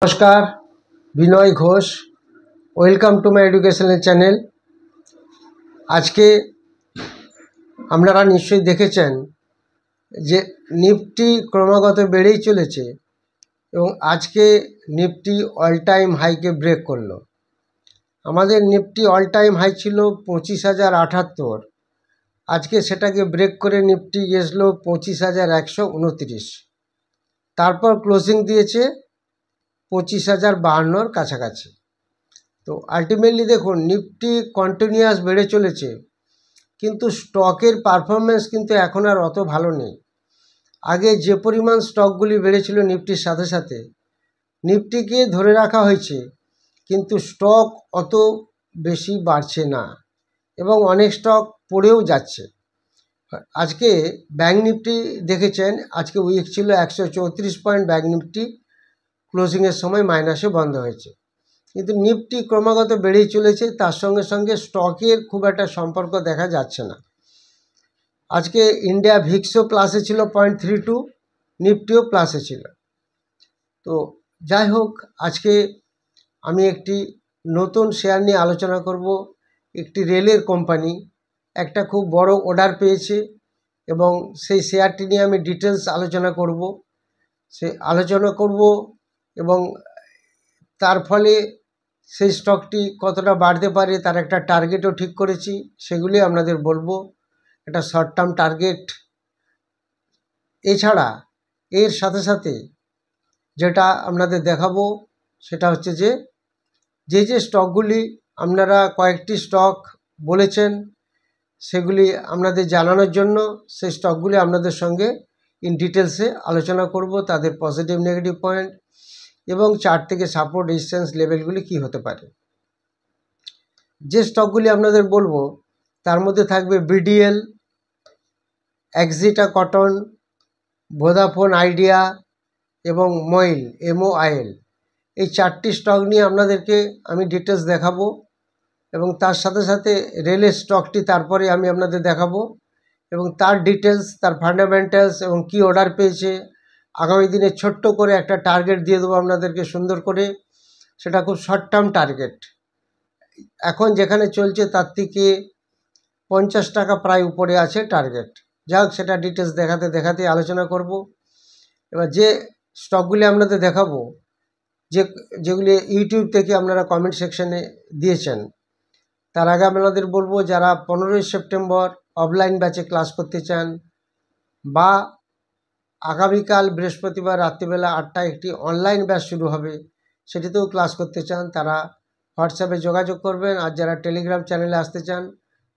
নমস্কার, Binoy Ghosh. Welcome to my educational channel. আজকে আপনারা নিশ্চয়ই দেখেছেন যে নিফটি ক্রমাগত বেড়েই চলেছে এবং আজকে নিফটি অল টাইম হাইকে ব্রেক করলো। আমাদের নিফটি অল টাইম হাই ছিল 25,078, আজকে সেটাকে ব্রেক করে নিফটি গেছিল 25,129, তারপর ক্লোজিং দিয়েছে 25,052 কাছাকাছি। তো আলটিমেটলি দেখুন, নিফটি কন্টিনিউয়াস বেড়ে চলেছে, কিন্তু স্টকের পারফরমেন্স কিন্তু এখন আর অত ভালো নেই। আগে যে পরিমাণ স্টকগুলি বেড়েছিল নিফটির সাথে সাথে, নিফটিকে ধরে রাখা হয়েছে, কিন্তু স্টক অত বেশি বাড়ছে না এবং অনেক স্টক পড়েও যাচ্ছে। আজকে ব্যাঙ্ক নিফটি দেখেছেন, আজকে উইক ছিল 134 পয়েন্ট, ব্যাঙ্ক নিফটি ক্লোজিংয়ের সময় মাইনাসে বন্ধ হয়েছে। কিন্তু নিফটি ক্রমাগত বেড়েই চলেছে, তার সঙ্গে সঙ্গে স্টকের খুব একটা সম্পর্ক দেখা যাচ্ছে না। আজকে ইন্ডিয়া ভিক্সও প্লাসে ছিল 0.32, নিফটিও প্লাসে ছিল। তো যাই হোক, আজকে আমি একটি নতুন শেয়ার নিয়ে আলোচনা করব। একটি রেলের কোম্পানি একটা খুব বড় অর্ডার পেয়েছে এবং সেই শেয়ারটি নিয়ে আমি ডিটেলস আলোচনা করব এবং তার ফলে সেই স্টকটি কতটা বাড়তে পারে তার একটা টার্গেটও ঠিক করেছি, সেগুলি আপনাদের বলবো। একটা শর্ট টার্ম টার্গেট। এছাড়া এর সাথে সাথে যেটা আপনাদের দেখাবো সেটা হচ্ছে যে যে স্টকগুলি আপনারা কয়েকটি স্টক বলেছেন, সেগুলি আপনাদের জানানোর জন্য সেই স্টকগুলি আপনাদের সঙ্গে ইন ডিটেলসে আলোচনা করব, তাদের পজিটিভ নেগেটিভ পয়েন্ট এবং চার্ট থেকে সাপোর্ট রেজিস্ট্যান্স লেভেলগুলি কি হতে পারে। যে স্টকগুলি আপনাদের বলবো তার মধ্যে থাকবে বিডিএল, এক্সিটা কটন, ভোদাফোন আইডিয়া এবং ময়েল MOIL। এই চারটি স্টক নিয়ে আপনাদেরকে আমি ডিটেলস দেখাবো এবং তার সাথে সাথে রেলের স্টকটি তারপরে আমি আপনাদের দেখাবো এবং তার ডিটেলস, তার ফান্ডামেন্টালস এবং কি অর্ডার পেয়েছে। আগামী দিনে ছোট্ট করে একটা টার্গেট দিয়ে দেবো আপনাদেরকে সুন্দর করে, সেটা খুব শর্ট টার্ম টার্গেট। এখন যেখানে চলছে তার থেকে 50 টাকা প্রায় উপরে আছে টার্গেট। যাক, সেটা ডিটেলস দেখাতে আলোচনা করব। এবার যে স্টকগুলি আপনাদের দেখাবো, যেগুলি ইউটিউব থেকে আপনারা কমেন্ট সেকশনে দিয়েছেন, তার আগে আপনাদের বলবো যারা 15ই সেপ্টেম্বর অফলাইন ব্যাচে ক্লাস করতে চান বা আগামীকাল বৃহস্পতিবার রাত্রিবেলা 8টায় একটি অনলাইন ব্যাচ শুরু হবে, সেটিতেও ক্লাস করতে চান, তারা হোয়াটসঅ্যাপে যোগাযোগ করবেন। আর যারা টেলিগ্রাম চ্যানেলে আসতে চান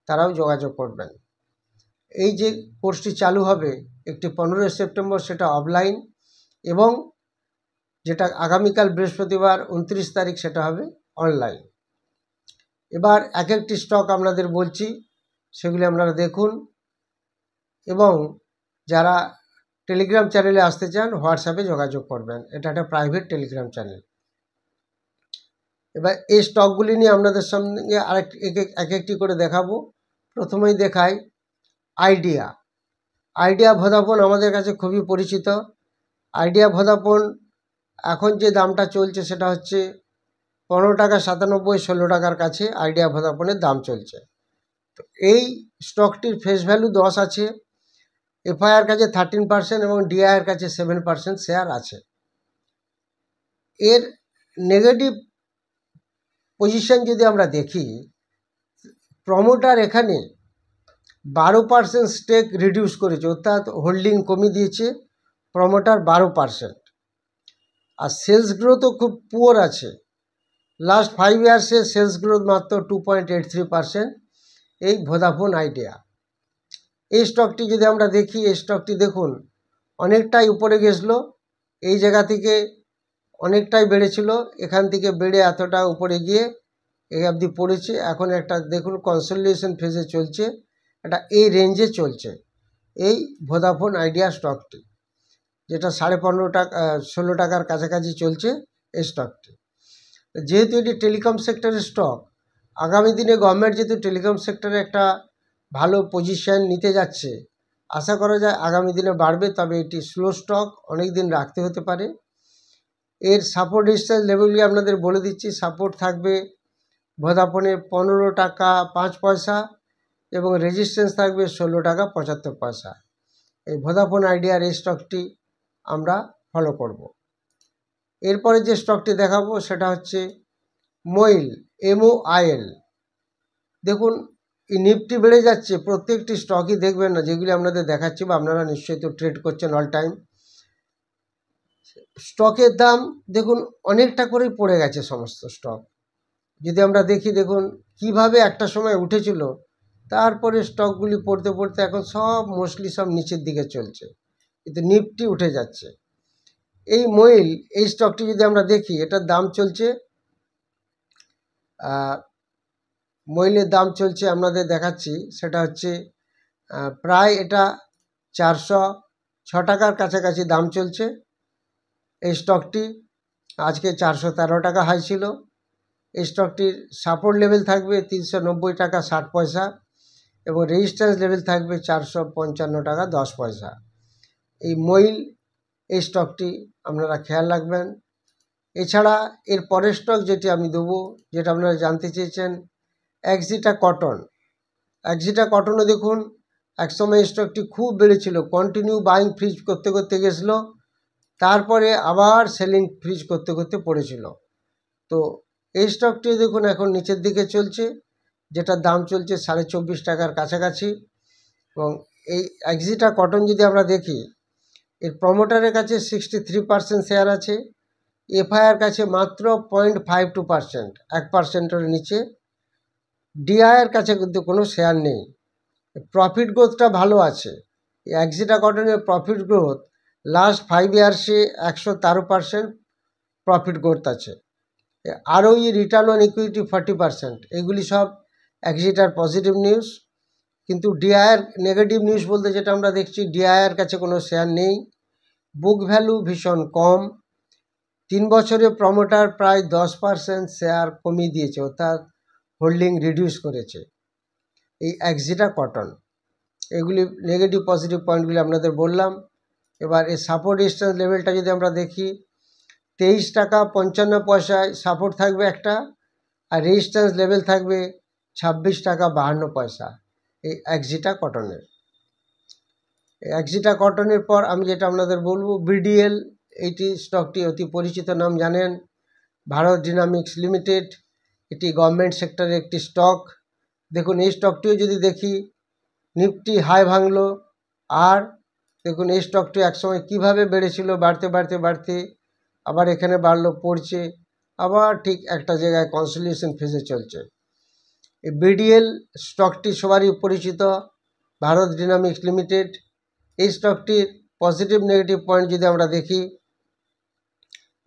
তারাও যোগাযোগ করবেন। এই যে কোর্সটি চালু হবে একটি 15ই সেপ্টেম্বর, সেটা অফলাইন, এবং যেটা আগামীকাল বৃহস্পতিবার 29 তারিখ সেটা হবে অনলাইন। এবার এক একটি স্টক আপনাদের বলছি, সেগুলি আপনারা দেখুন এবং যারা টেলিগ্রাম চ্যানেলে আসতে চান হোয়াটসঅ্যাপে যোগাযোগ করবেন। এটা একটা প্রাইভেট টেলিগ্রাম চ্যানেল। এবার এই স্টকগুলি নিয়ে আপনাদের সঙ্গে এক একটি করে দেখাবো। প্রথমেই দেখাই আইডিয়া ভোদাফোন আমাদের কাছে খুবই পরিচিত। আইডিয়া ভোদাফোন এখন যে দামটা চলছে সেটা হচ্ছে 15 টাকা 97, 16 টাকার কাছে আইডিয়া ভোদাফোনের দাম চলছে। তো এই স্টকটির ফেস ভ্যালু 10 আছে, এফআইআর কাছে 13% এবং ডিআইয়ের কাছে 7% শেয়ার আছে। এর নেগেটিভ পজিশন যদি আমরা দেখি, প্রমোটার এখানে 12% স্টেক রিডিউস করেছে, অর্থাৎ হোল্ডিং কমিয়ে দিয়েছে প্রমোটার 12%। আর সেলস গ্রোথও খুব পুয়ার আছে। লাস্ট 5 ইয়ার্সে সেলস গ্রোথ মাত্র 2.83% এই ভোদাফোন আইডিয়া। এই স্টকটি যদি আমরা দেখি, এই স্টকটি দেখুন অনেকটাই উপরে গেছিলো, এই জায়গা থেকে অনেকটাই বেড়েছিল, এখান থেকে বেড়ে এতটা উপরে গিয়ে এই অবধি পড়েছে। এখন একটা দেখুন কনসলিডেশন ফেজে চলছে, এটা এই রেঞ্জে চলছে এই ভোদাফোন আইডিয়া স্টকটি, যেটা 15.5 টাকা 16 টাকার কাছাকাছি চলছে এই স্টকটি। যেহেতু এটি টেলিকম সেক্টরের স্টক, আগামী দিনে গভর্নমেন্ট যেহেতু টেলিকম সেক্টরে একটা ভালো পজিশন নিতে যাচ্ছে, আশা করা যায় আগামী দিনে বাড়বে। তবে এটি স্লো স্টক, অনেক দিন রাখতে হতে পারে। এর সাপোর্ট রেজিস্ট্যান্স লেভেলগুলি আপনাদের বলে দিচ্ছি। সাপোর্ট থাকবে ভোদাফোনের 15 টাকা 5 পয়সা এবং রেজিস্ট্যান্স থাকবে 16 টাকা 75 পয়সা। এই ভোদাফোন আইডিয়ার এই স্টকটি আমরা ফলো করব। এরপরে যে স্টকটি দেখাবো সেটা হচ্ছে মইল, MOIL। দেখুন এই নিফটি বেড়ে যাচ্ছে, প্রত্যেকটি স্টকই দেখবেন না যেগুলি আপনাদের দেখাচ্ছি, বা আপনারা নিশ্চয়ই তো ট্রেড করছেন অল টাইম। স্টকের দাম দেখুন অনেকটা করেই পড়ে গেছে সমস্ত স্টক। যদি আমরা দেখি, দেখুন কিভাবে একটা সময় উঠেছিল, তারপরে স্টকগুলি পড়তে পড়তে এখন সব মোস্টলি সব নিচের দিকে চলছে, কিন্তু নিফটি উঠে যাচ্ছে। এই মইল, এই স্টকটি যদি আমরা দেখি, এটার দাম চলছে, মইলের দাম চলছে আপনাদের দেখাচ্ছি, সেটা হচ্ছে প্রায় এটা 406 টাকার কাছাকাছি দাম চলছে। এই স্টকটি আজকে 413 টাকা হাই ছিল। এই স্টকটির সাপোর্ট লেভেল থাকবে 390 টাকা 60 পয়সা এবং রেজিস্ট্যান্স লেভেল থাকবে 455 টাকা 10 পয়সা। এই মইল, এই স্টকটি আপনারা খেয়াল রাখবেন। এছাড়া এর পরের স্টক যেটি আমি দেবো, যেটা আপনারা জানতে চেয়েছেন, এক্সিটা কটন। এক্সিটা কটনও দেখুন একসময় স্টকটি খুব বেড়েছিল, কন্টিনিউ বাইং ফ্রিজ করতে করতে গেছিলো, তারপরে আবার সেলিং ফ্রিজ করতে করতে পড়েছিল। তো এই স্টকটি দেখুন এখন নিচের দিকে চলছে, যেটার দাম চলছে 24.5 টাকার কাছাকাছি। এবং এই এক্সিটা কটন যদি আমরা দেখি, এর প্রমোটারের কাছে 63% শেয়ার আছে, এফআইআর কাছে মাত্র 0.52%, 1%-এর নিচে। ডিআইয়ের কাছে কিন্তু কোনো শেয়ার নেই। প্রফিট গ্রোথটা ভালো আছে। এই এক্সিটা কটনের profit growth last 5 ইয়ার্সে 113% profit growth আছে। ROE, return on equity 40%। এগুলি সব এক্সিটার পজিটিভ নিউজ। কিন্তু ডিআইয়ের নেগেটিভ নিউজ বলতে যেটা আমরা দেখছি, ডিআইয়ের কাছে কোনো শেয়ার নেই, বুক ভ্যালু ভীষণ কম। 3 বছরে প্রমোটার প্রায় 10% শেয়ার কমিয়ে দিয়েছে, অর্থাৎ হোল্ডিং রিডিউস করেছে। এই এক্সিটা কটন, এগুলি নেগেটিভ পজিটিভ পয়েন্টগুলি আপনাদের বললাম। এবার এই সাপোর্ট রেজিস্ট্যান্স লেভেলটা যদি আমরা দেখি, 23 টাকা 55 পয়সায় সাপোর্ট থাকবে একটা, আর রেজিস্ট্যান্স লেভেল থাকবে 26 টাকা 52 পয়সা এই এক্সিটা কটনের। এক্সিটা কটনের পর আমি যেটা আপনাদের বলবো, বিডিএল। এইটি স্টকটি অতি পরিচিত নাম জানেন, ভারত ডায়নামিক্স লিমিটেড। এটি গভর্নমেন্ট সেক্টরের একটি স্টক। দেখুন এই স্টকটিও যদি দেখি, নিফটি হাই ভাঙলো, আর দেখুন এই স্টকটি একসময় কিভাবে বেড়েছিল, বাড়তে বাড়তে বাড়তে আবার এখানে বাড়লো, পড়ছে, আবার ঠিক একটা জায়গায় কনসলিডেশন ফেজে চলছে। এই বিডিএল স্টকটি সবারই পরিচিত, ভারত ডায়নামিক্স লিমিটেড। এই স্টকটির পজিটিভ নেগেটিভ পয়েন্ট যদি আমরা দেখি,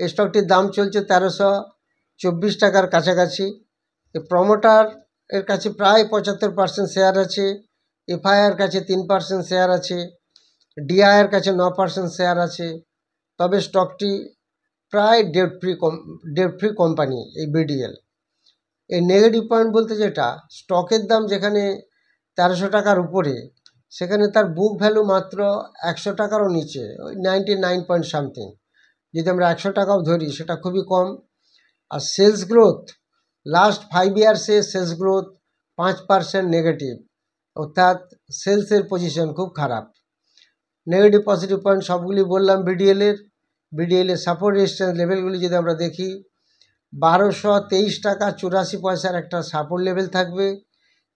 এই স্টকটির দাম চলছে 1324 টাকার কাছাকাছি। এই প্রমোটার এর কাছে প্রায় 75% শেয়ার আছে, এফআইআর কাছে 3% শেয়ার আছে, ডিআইয়ের কাছে 9% শেয়ার আছে। তবে স্টকটি প্রায় ডেট ফ্রি কোম্পানি এই বিডিএল। এই নেগেটিভ পয়েন্ট বলতে যেটা, স্টকের দাম যেখানে 1300 টাকার উপরে, সেখানে তার বুক ভ্যালু মাত্র 100 টাকারও নিচে, ওই 99 পয়েন্ট সামথিং। যদি আমরা 100 টাকাও ধরি, সেটা খুবই কম। আর সেলস গ্রোথ লাস্ট 5 ইয়ার্সে সেলস গ্রোথ 5% নেগেটিভ, অর্থাৎ সেলসের পজিশন খুব খারাপ। নেগেটিভ পজিটিভ পয়েন্ট সবগুলি বললাম বিডিএলের। বিডিএলের সাপোর্ট রেজিস্ট্যান্স লেভেলগুলি যদি আমরা দেখি, 1223 টাকা 84 পয়সার একটা সাপোর্ট লেভেল থাকবে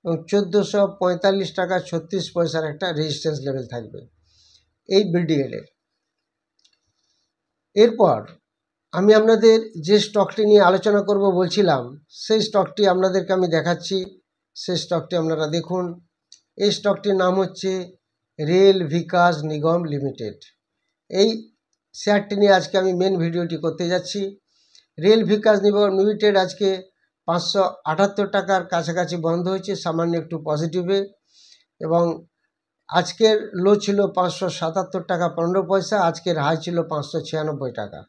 এবং 1445 টাকা 36 পয়সার একটা রেজিস্ট্যান্স লেভেল থাকবে এই বিডিএলের। এরপর আমি আপনাদের যে স্টকটি নিয়ে আলোচনা করব বলছিলাম, সেই স্টকটি আপনাদেরকে আমি দেখাচ্ছি। সেই স্টকটি আপনারা দেখুন। এই স্টকটির নাম হচ্ছে রেল বিকাশ নিগম লিমিটেড। এই শেয়ারটি নিয়ে আজকে আমি মেন ভিডিওটি করতে যাচ্ছি। রেল বিকাশ নিগম লিমিটেড আজকে 578 টাকার কাছাকাছি বন্ধ হয়েছে, সামান্য একটু পজিটিভে, এবং আজকের লো ছিল 577 টাকা 15 পয়সা, আজকের হাই ছিল 596 টাকা।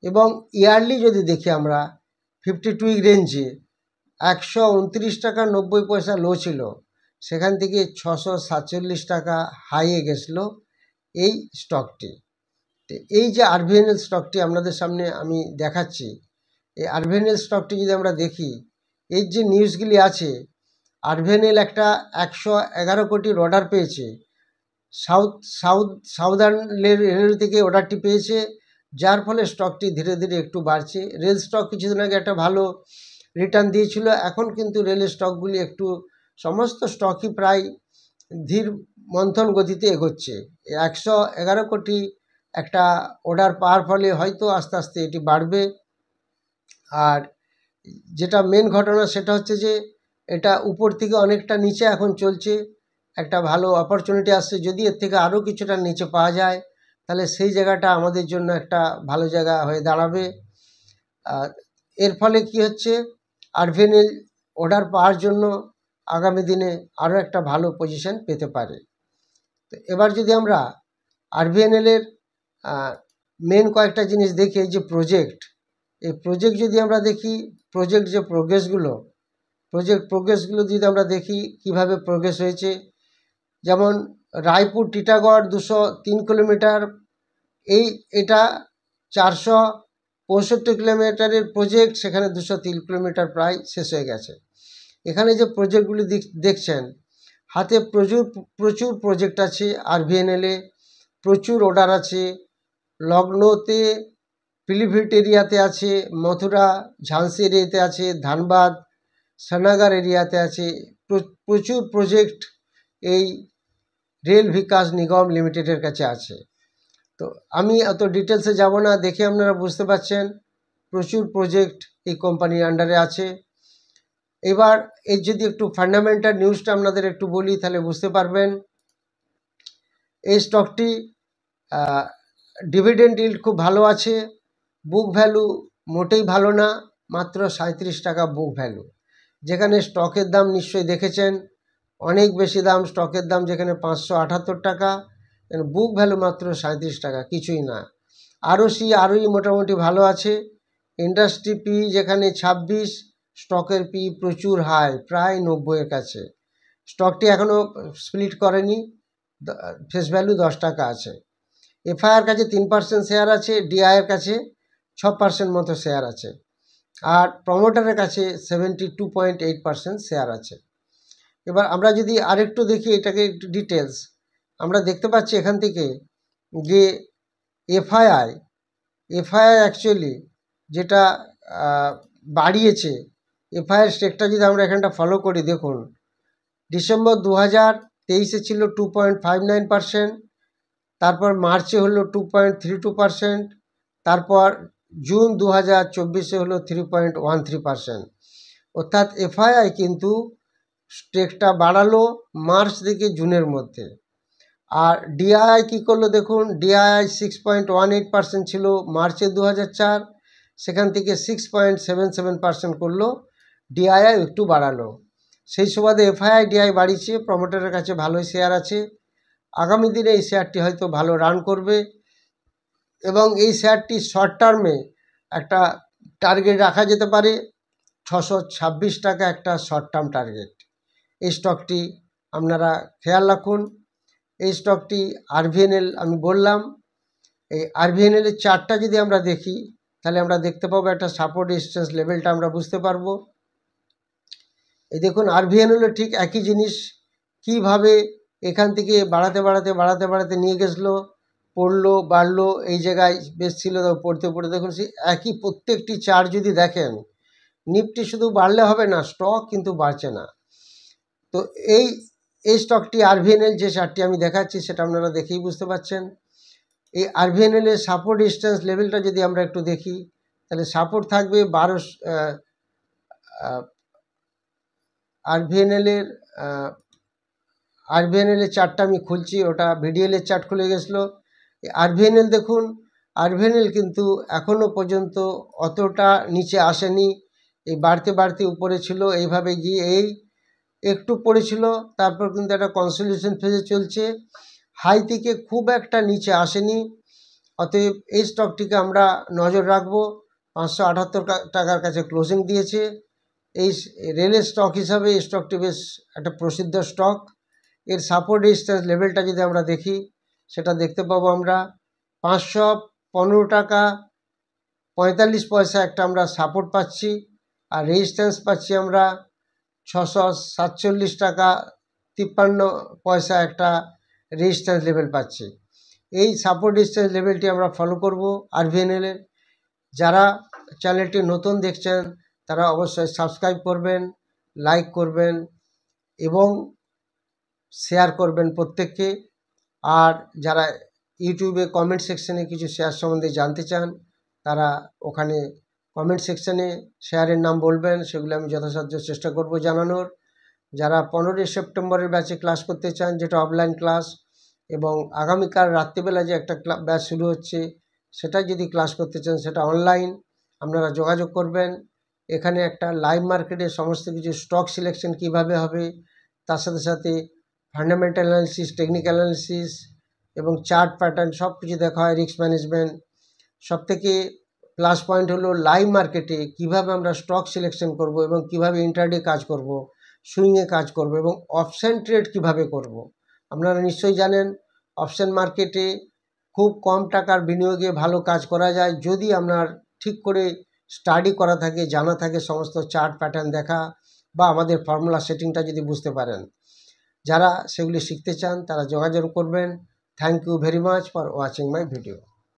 এবং ইয়ারলি যদি দেখি আমরা, 52 উইক রেঞ্জে 129 টাকা 90 পয়সা লো ছিল, সেখান থেকে 647 টাকা হাইয়ে গেছিলো এই স্টকটি। তো এই যে আরভিএনএল স্টকটি আপনাদের সামনে আমি দেখাচ্ছি, এই আরভিএনএল স্টকটি যদি আমরা দেখি, এই যে নিউজগুলি আছে, আরভিএনএল একটা 111 কোটির অর্ডার পেয়েছে, সাউদার্ন রেল থেকে অর্ডারটি পেয়েছে, যার ফলে স্টকটি ধীরে ধীরে একটু বাড়ছে। রেল স্টক কিছুদিন আগে একটা ভালো রিটার্ন দিয়েছিল, এখন কিন্তু রেলের স্টকগুলি একটু, সমস্ত স্টকই প্রায় ধীর মন্থন গতিতে এগোচ্ছে। 111 কোটি একটা অর্ডার পাওয়ার ফলে হয়তো আস্তে আস্তে এটি বাড়বে। আর যেটা মেন ঘটনা সেটা হচ্ছে যে এটা উপর থেকে অনেকটা নিচে এখন চলছে, একটা ভালো অপরচুনিটি আসছে। যদি এর থেকে আরও কিছুটা নিচে পাওয়া যায় তাহলে সেই জায়গাটা আমাদের জন্য একটা ভালো জায়গা হয়ে দাঁড়াবে। এর ফলে কি হচ্ছে, আরভিএনএল অর্ডার পাওয়ার জন্য আগামী দিনে আরও একটা ভালো পজিশন পেতে পারে। তো এবার যদি আমরা আরভিএনএলের মেন কয়েকটা জিনিস দেখি, এই যে প্রজেক্ট, এই প্রজেক্ট যদি আমরা দেখি, প্রজেক্ট যে প্রোগ্রেসগুলো যদি আমরা দেখি কিভাবে প্রোগ্রেস হয়েছে, যেমন রায়পুর টিটাগড় 203 কিলোমিটার, এটা 465 কিলোমিটারের প্রজেক্ট, সেখানে 203 কিলোমিটার প্রায় শেষ হয়ে গেছে। এখানে যে প্রজেক্টগুলি দেখছেন, হাতে প্রচুর প্রজেক্ট আছে আরভিএনএলে, প্রচুর অর্ডার আছে। লখনৌতে পিলিভিট এরিয়াতে আছে, মথুরা ঝান্সি এরিয়াতে আছে, ধানবাদ শ্রীনগর এরিয়াতে আছে, প্রচুর প্রজেক্ট এই রেল বিকাশ নিগম লিমিটেডের কাছে আছে। তো আমি অত ডিটেলসে যাব না, দেখে আপনারা বুঝতে পারছেন প্রচুর প্রজেক্ট এই কোম্পানির আন্ডারে আছে। এবার এর যদি একটু ফান্ডামেন্টাল নিউজটা আপনাদের একটু বলি তাহলে বুঝতে পারবেন। এই স্টকটি ডিভিডেন্ড ইল্ড খুব ভালো আছে, বুক ভ্যালু মোটেই ভালো না, মাত্র 37 টাকা বুক ভ্যালু, যেখানে স্টকের দাম নিশ্চয়ই দেখেছেন অনেক বেশি দাম, স্টকের দাম যেখানে 578 টাকা, বুক ভ্যালু মাত্র 37 টাকা, কিছুই না। আরওই মোটামুটি ভালো আছে। ইন্ডাস্ট্রি পি যেখানে 26, স্টকের পি প্রচুর হাই, প্রায় 90-এর কাছে। স্টকটি এখনও স্প্লিট করেনি, ফেস ভ্যালু 10 টাকা আছে। এফআইআর কাছে 3% শেয়ার আছে, ডিআইয়ের কাছে 6% মতো শেয়ার আছে, আর প্রমোটারের কাছে 72.8% শেয়ার আছে। এবার আমরা যদি আরেকটু দেখি এটাকে একটু ডিটেলস, আমরা দেখতে পাচ্ছি এখান থেকে যে এফআইআই অ্যাকচুয়ালি যেটা বাড়িয়েছে, এফআইআর স্টেকটা যদি আমরা এখানটা ফলো করি, দেখুন ডিসেম্বর 2023 ছিল 2.59%, তারপর মার্চে হলো 2.32%, তারপর জুন 2024 হলো 3.13%। অর্থাৎ এফআইআই কিন্তু স্টেকটা বাড়ালো মার্চ থেকে জুনের মধ্যে। আর ডিআইআই কী করলো দেখুন, ডিআইআই 6.18% ছিল মার্চে 2004, সেখান থেকে 6.77% করলো, ডিআইআই একটু বাড়ালো। সেই সুবাদে এফআইআই ডিআই বাড়িয়েছে, প্রমোটারের কাছে ভালোই শেয়ার আছে। আগামী দিনে এই শেয়ারটি হয়তো ভালো রান করবে, এবং এই শেয়ারটি শর্ট টার্মে একটা টার্গেট রাখা যেতে পারে 626 টাকা, একটা শর্ট টার্ম টার্গেট। এই স্টকটি আপনারা খেয়াল রাখুন। এই স্টকটি আরভিএনএল আমি বললাম, এই আরভিএনএলের চার্টটা যদি আমরা দেখি তাহলে আমরা দেখতে পাবো একটা সাপোর্ট রেজিস্ট্যান্স লেভেলটা আমরা বুঝতে পারবো। এই দেখুন আরভিএনএলের ঠিক একই জিনিস, কিভাবে এখান থেকে বাড়াতে নিয়ে গেছিলো, পড়লো বাড়লো, এই জায়গায় বেশ ছিল, পড়তে দেখুন সেই একই প্রত্যেকটি চার্ট যদি দেখেন, নিফটি শুধু বাড়লে হবে না, স্টক কিন্তু বাড়ছে না। তো এই স্টকটি আরভিএনএল যে চার্টটি আমি দেখাচ্ছি সেটা আপনারা দেখেই বুঝতে পারছেন। এই আরভিএনএলের সাপোর্ট রেজিস্ট্যান্স লেভেলটা যদি আমরা একটু দেখি তাহলে সাপোর্ট থাকবে আরভিএনএলের চার্টটা আমি খুলছি, ওটা ভিডিএলের চার্ট খুলে গেছিলো। আরভিএনএল দেখুন, আরভিএনএল কিন্তু এখনও পর্যন্ত অতটা নিচে আসেনি, এই বাড়তে উপরে ছিল, এইভাবে গিয়ে এই একটু পড়েছিল, তারপর কিন্তু একটা কনসলিডেশন ফেজে চলছে, হাই থেকে খুব একটা নিচে আসেনি। অতএব এই স্টকটিকে আমরা নজর রাখবো। 578 টাকার কাছে ক্লোজিং দিয়েছে। এই রেলের স্টক হিসাবে এই স্টকটি বেশ একটা প্রসিদ্ধ স্টক। এর সাপোর্ট রেজিস্ট্যান্স লেভেলটা যদি আমরা দেখি সেটা দেখতে পাবো আমরা, 515 টাকা 45 পয়সা একটা আমরা সাপোর্ট পাচ্ছি, আর রেজিস্ট্যান্স পাচ্ছি আমরা 647 টাকা 53 পয়সা একটা রেজিস্ট্যান্স লেভেল পাচ্ছি। এই সাপোর্ট রেজিস্ট্যান্স লেভেলটি আমরা ফলো করব আরভিএনএলের। যারা চ্যানেলটি নতুন দেখছেন তারা অবশ্যই সাবস্ক্রাইব করবেন, লাইক করবেন এবং শেয়ার করবেন প্রত্যেককে। আর যারা ইউটিউবে কমেন্ট সেকশনে কিছু শেয়ার সম্বন্ধে জানতে চান তারা ওখানে কমেন্ট সেকশনে শেয়ারের নাম বলবেন, সেগুলো আমি যথাসাধ্য চেষ্টা করব জানানোর। যারা 15ই সেপ্টেম্বরের ব্যাচে ক্লাস করতে চান, যেটা অফলাইন ক্লাস, এবং আগামীকাল রাত্রিবেলা যে একটা ব্যাচ শুরু হচ্ছে সেটা যদি ক্লাস করতে চান সেটা অনলাইন, আপনারা যোগাযোগ করবেন। এখানে একটা লাইভ মার্কেটের সমস্ত কিছু স্টক সিলেকশন কিভাবে হবে, তার সাথে সাথে ফান্ডামেন্টাল অ্যানালিসিস, টেকনিক্যাল অ্যানালিসিস এবং চার্ট প্যাটার্ন সব কিছু দেখা হয়, রিস্ক ম্যানেজমেন্ট। সবথেকে প্লাস পয়েন্ট হলো লাইভ মার্কেটে কিভাবে আমরা স্টক সিলেকশন করব এবং কিভাবে ইন্ট্রাডে কাজ করব, সুইংয়ে কাজ করব এবং অপশান ট্রেড কিভাবে করব। আপনারা নিশ্চয়ই জানেন অপশান মার্কেটে খুব কম টাকার বিনিয়োগে ভালো কাজ করা যায় যদি আপনার ঠিক করে স্টাডি করা থাকে, জানা থাকে, সমস্ত চার্ট প্যাটার্ন দেখা বা আমাদের ফর্মুলা সেটিংটা যদি বুঝতে পারেন। যারা সেগুলি শিখতে চান তারা যোগাযোগ করবেন। Thank you very much for watching my video.